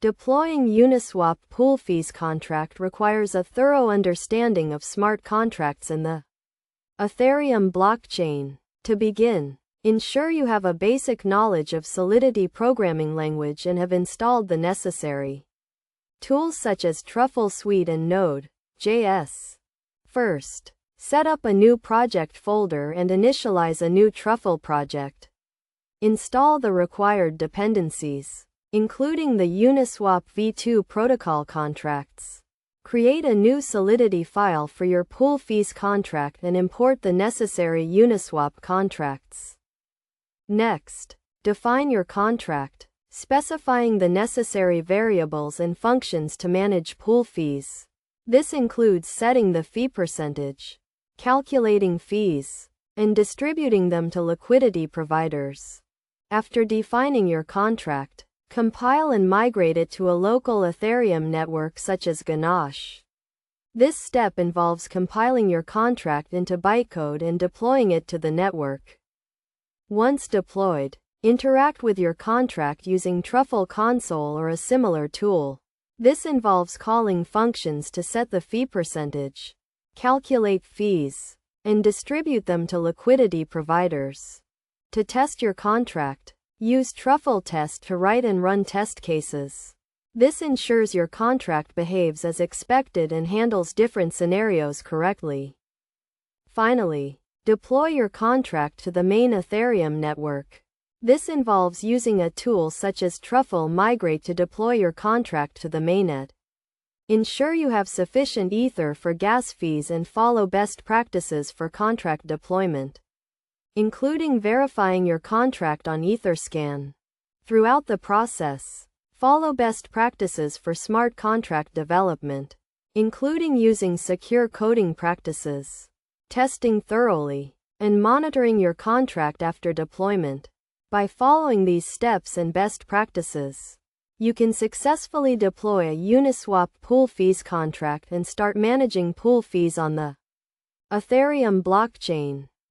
Deploying Uniswap pool fees contract requires a thorough understanding of smart contracts in the Ethereum blockchain. To begin, ensure you have a basic knowledge of Solidity programming language and have installed the necessary tools such as Truffle Suite and Node.js. First, set up a new project folder and initialize a new Truffle project. Install the required dependencies, including the Uniswap v2 protocol contracts. Create a new Solidity file for your pool fees contract and import the necessary Uniswap contracts. Next, define your contract, specifying the necessary variables and functions to manage pool fees. This includes setting the fee percentage, calculating fees, and distributing them to liquidity providers. After defining your contract, compile and migrate it to a local Ethereum network such as Ganache. This step involves compiling your contract into bytecode and deploying it to the network. Once deployed, interact with your contract using Truffle Console or a similar tool. This involves calling functions to set the fee percentage, calculate fees, and distribute them to liquidity providers. To test your contract, use Truffle Test to write and run test cases. This ensures your contract behaves as expected and handles different scenarios correctly. Finally, deploy your contract to the main Ethereum network. This involves using a tool such as Truffle Migrate to deploy your contract to the mainnet. Ensure you have sufficient Ether for gas fees and follow best practices for contract deployment, including verifying your contract on Etherscan. Throughout the process, follow best practices for smart contract development, including using secure coding practices, testing thoroughly, and monitoring your contract after deployment. By following these steps and best practices, you can successfully deploy a Uniswap pool fees contract and start managing pool fees on the Ethereum blockchain.